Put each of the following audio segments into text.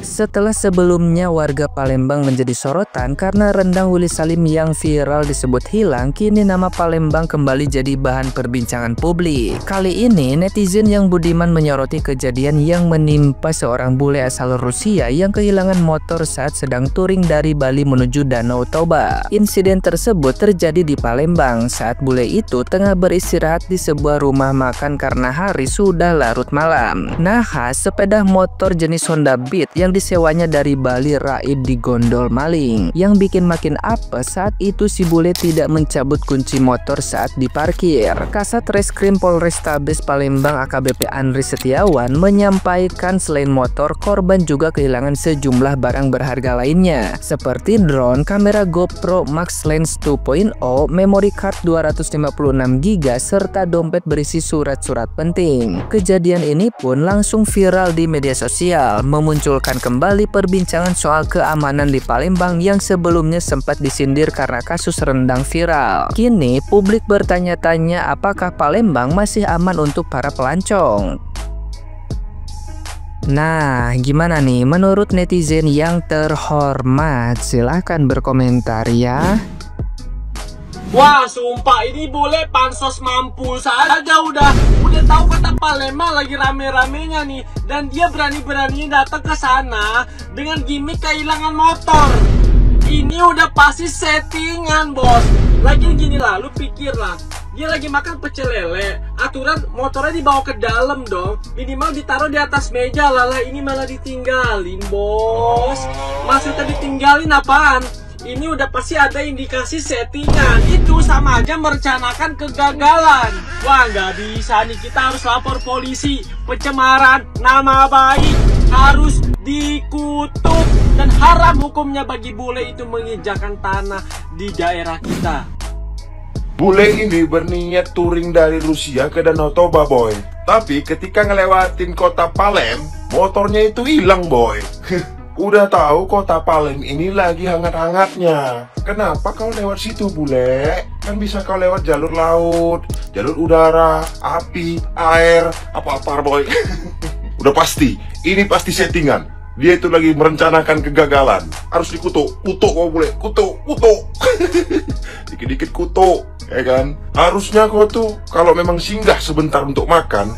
Setelah sebelumnya warga Palembang menjadi sorotan karena rendang Willy Salim yang viral disebut hilang, kini nama Palembang kembali jadi bahan perbincangan publik. Kali ini netizen yang budiman menyoroti kejadian yang menimpa seorang bule asal Rusia yang kehilangan motor saat sedang touring dari Bali menuju Danau Toba. Insiden tersebut terjadi di Palembang saat bule itu tengah beristirahat di sebuah rumah makan karena hari sudah larut malam. Nahas sepeda motor jenis Honda Beat yang disewanya dari Bali raib digondol maling. Yang bikin makin apes saat itu si bule tidak mencabut kunci motor saat diparkir. Kasat Reskrim Polrestabes Palembang AKBP Andri Setiawan menyampaikan selain motor, korban juga kehilangan sejumlah barang berharga lainnya seperti drone, kamera GoPro Max Lens 2.0, memory card 256GB serta dompet berisi surat-surat penting. Kejadian ini pun langsung viral di media sosial, memunculkan kembali perbincangan soal keamanan di Palembang yang sebelumnya sempat disindir karena kasus rendang viral. Kini publik bertanya-tanya apakah Palembang masih aman untuk para pelancong. Nah, gimana nih menurut netizen yang terhormat? Silahkan berkomentar ya. Wah, sumpah ini bule pansos mampus aja udah tahu kota Palembang lagi rame-ramenya nih, dan dia berani-beraninya datang ke sana dengan gimmick kehilangan motor. Ini udah pasti settingan, bos. Lagi gini lah, lu pikir lah, dia lagi makan pecel lele, aturan motornya dibawa ke dalam dong, minimal ditaruh di atas meja lah, ini malah ditinggalin, bos. Maksudnya ditinggalin apaan? Ini udah pasti ada indikasi settingan. Itu sama aja merencanakan kegagalan. Wah, nggak bisa nih, kita harus lapor polisi. Pencemaran nama baik harus dikutuk, dan haram hukumnya bagi bule itu menginjakan tanah di daerah kita. Bule ini berniat touring dari Rusia ke Danau Toba, boy. Tapi ketika ngelewatin kota Palem, motornya itu hilang, boy. Udah tahu kota Palem ini lagi hangat-hangatnya. Kenapa kau lewat situ, bule? Kan bisa kau lewat jalur laut, jalur udara, api, air, apa-apa, boy. Udah pasti, ini pasti settingan. Dia itu lagi merencanakan kegagalan. Harus dikutuk, kutuk kau bule, kutuk. Dikit-dikit kutuk, ya kan? Harusnya kau tuh kalau memang singgah sebentar untuk makan,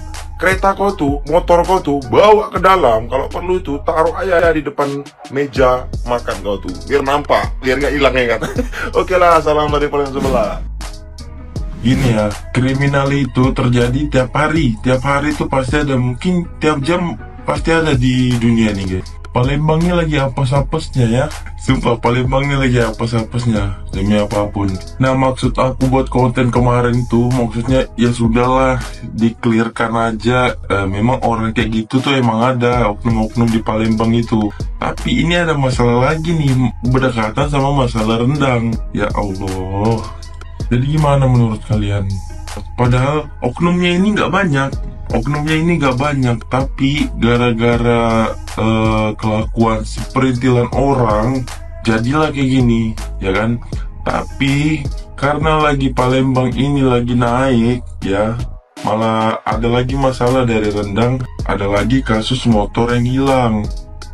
kereta kau tuh, motor kau tuh bawa ke dalam. Kalau perlu itu taruh aja di depan meja makan kau tuh, biar nampak, biar nggak hilang, ya kan? Oke lah, salam dari Palembang sebelah. Gini ya, kriminal itu terjadi tiap hari itu pasti ada, mungkin tiap jam pasti ada di dunia nih, guys. Palembangnya lagi apes-apesnya ya. Sumpah, Palembangnya lagi apes-apesnya demi apapun. Nah, maksud aku buat konten kemarin tuh, maksudnya ya sudahlah, di-clearkan aja. Memang orang kayak gitu tuh emang ada, oknum-oknum di Palembang itu. Tapi ini ada masalah lagi nih, berdekatan sama masalah rendang. Ya Allah. Jadi gimana menurut kalian? Padahal oknumnya ini nggak banyak, tapi gara-gara kelakuan seperintilan orang jadilah kayak gini, ya kan? Tapi karena lagi Palembang ini lagi naik ya, malah ada lagi masalah dari rendang, ada lagi kasus motor yang hilang.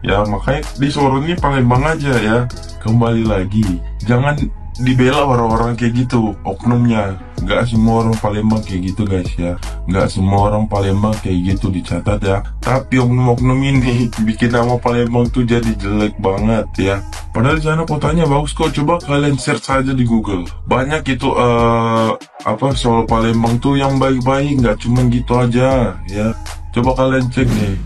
Ya makanya disorotnya Palembang aja ya. Kembali lagi, jangan dibela orang-orang kayak gitu, oknumnya. Gak semua orang Palembang kayak gitu, guys ya. Gak semua orang Palembang kayak gitu, dicatat ya. Tapi oknum-oknum ini bikin nama Palembang tuh jadi jelek banget ya. Padahal di sana kotanya bagus kok. Coba kalian search saja di Google. Banyak itu soal Palembang tuh yang baik-baik, nggak cuma gitu aja ya. Coba kalian cek nih.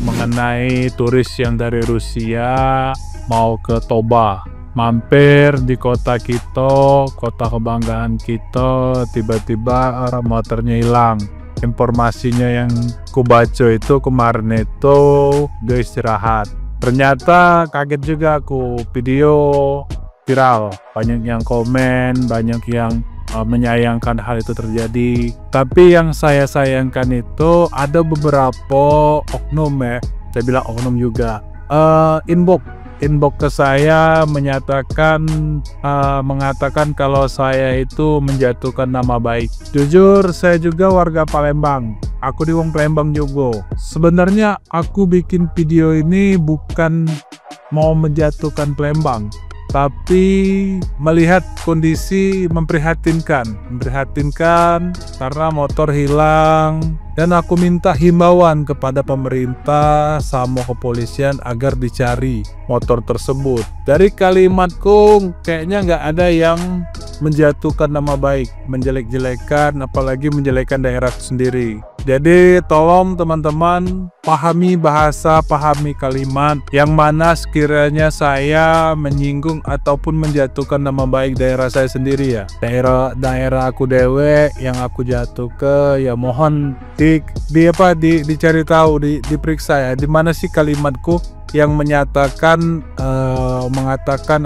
Mengenai turis yang dari Rusia mau ke Toba, mampir di kota kita, kota kebanggaan kita, tiba-tiba motornya hilang. Informasinya yang kubaca itu kemarin itu dia istirahat. Ternyata kaget juga aku, video viral, banyak yang komen, banyak yang menyayangkan hal itu terjadi. Tapi yang saya sayangkan itu ada beberapa oknum ya, saya bilang oknum juga, inbox inbox ke saya mengatakan kalau saya itu menjatuhkan nama baik. Jujur, saya juga warga Palembang. Aku di wong Palembang juga. Sebenarnya aku bikin video ini bukan mau menjatuhkan Palembang, tapi melihat kondisi memprihatinkan karena motor hilang, dan aku minta himbauan kepada pemerintah sama kepolisian agar dicari motor tersebut. Dari kalimatku kayaknya nggak ada yang menjatuhkan nama baik, menjelek-jelekan, apalagi menjelekkan daerah sendiri. Jadi tolong teman-teman pahami bahasa, pahami kalimat yang mana sekiranya saya menyinggung ataupun menjatuhkan nama baik daerah saya sendiri ya. Daerah aku dewe yang aku jatuh ke, ya mohon dicari tahu, diperiksa ya, di mana sih kalimatku yang mengatakan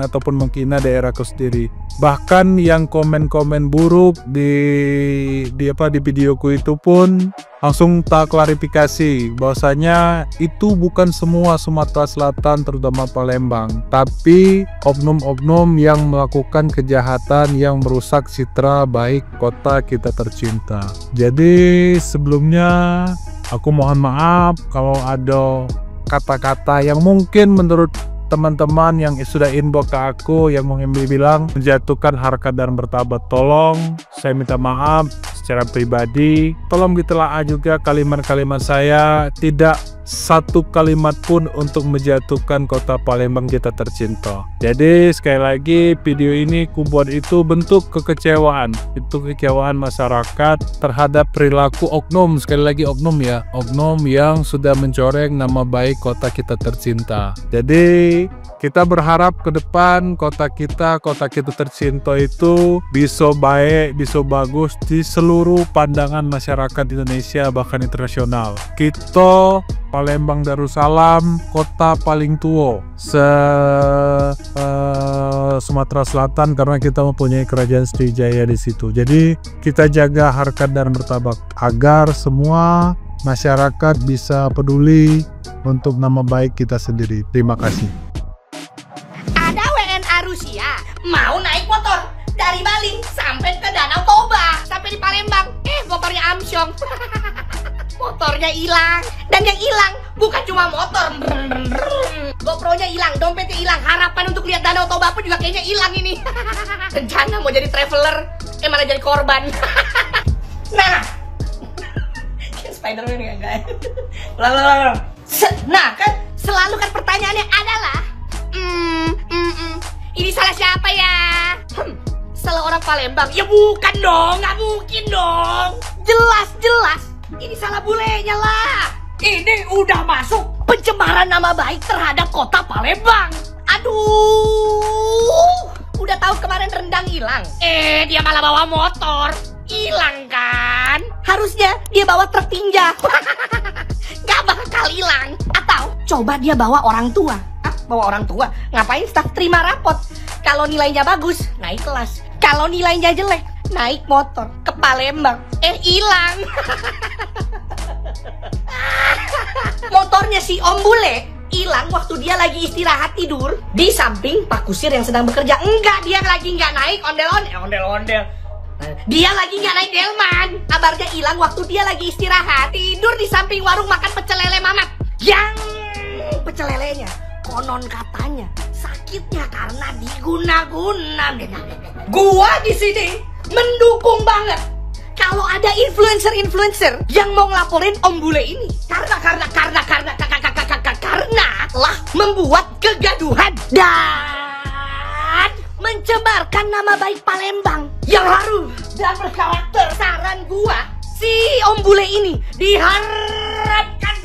ataupun menghina daerahku sendiri. Bahkan yang komen-komen buruk di videoku itu pun langsung tak klarifikasi bahwasanya itu bukan semua Sumatera Selatan, terutama Palembang, tapi oknum-oknum yang melakukan kejahatan yang merusak citra baik kota kita tercinta. Jadi sebelumnya aku mohon maaf kalau ada kata-kata yang mungkin menurut teman-teman yang sudah inbox ke aku yang mungkin bilang menjatuhkan harkat dan martabat. Tolong saya minta maaf secara pribadi. Tolong ditelaah juga kalimat-kalimat saya, tidak satu kalimat pun untuk menjatuhkan kota Palembang kita tercinta. Jadi sekali lagi video ini kubuat itu bentuk kekecewaan, itu kekecewaan masyarakat terhadap perilaku oknum, sekali lagi oknum ya, oknum yang sudah mencoreng nama baik kota kita tercinta. Jadi kita berharap ke depan kota kita tercinta itu bisa baik, bisa bagus di seluruh pandangan masyarakat Indonesia bahkan internasional. Kita Palembang Darussalam, kota paling tua Sumatera Selatan karena kita mempunyai kerajaan Sriwijaya di situ. Jadi kita jaga harkat dan martabat agar semua masyarakat bisa peduli untuk nama baik kita sendiri. Terima kasih. Ada WNA Rusia mau naik motor dari Bali sampai ke Danau Toba, sampai di Palembang. Motornya amsyong. Motornya hilang, dan yang hilang bukan cuma motor, GoPro-nya hilang, dompetnya hilang, harapan untuk lihat Danau Toba pun juga kayaknya hilang ini. Rencana mau jadi traveler, malah jadi korban. Nah, Spider-Man ya guys. Nah kan selalu kan pertanyaannya adalah, ini salah siapa ya? Salah orang Palembang? Ya bukan dong, nggak mungkin dong. Jelas-jelas ini salah bulenya lah. Ini udah masuk pencemaran nama baik terhadap kota Palembang. Aduh, udah tahu kemarin rendang hilang. Dia malah bawa motor. Hilang kan? Harusnya dia bawa truk tinja. Gak bakal hilang. Atau coba dia bawa orang tua. Bawa orang tua? Ngapain staf terima rapot? Kalau nilainya bagus, naik kelas. Kalau nilainya jelek, naik motor ke Palembang. Hilang. Motornya si Om Bule hilang waktu dia lagi istirahat tidur di samping Pak Kusir yang sedang bekerja. Enggak, dia lagi nggak naik ondel-ondel. Dia lagi nggak naik delman. Kabarnya hilang waktu dia lagi istirahat tidur di samping warung makan pecel lele Mamat. Yang pecel lelenya konon katanya sakitnya karena diguna-guna. Gua di sini mendukung banget kalau ada influencer yang mau ngelaporin Om Bule ini karena telah membuat kegaduhan dan mencemarkan nama baik Palembang yang harum dan berkarakter. Saran gua, si Om Bule ini diharapkan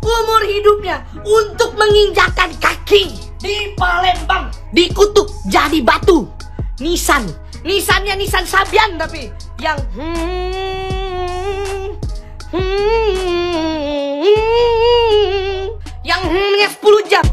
umur hidupnya untuk menginjakan kaki di Palembang, dikutuk jadi batu. Nisannya Nisan Sabian tapi yang yang 10 jam.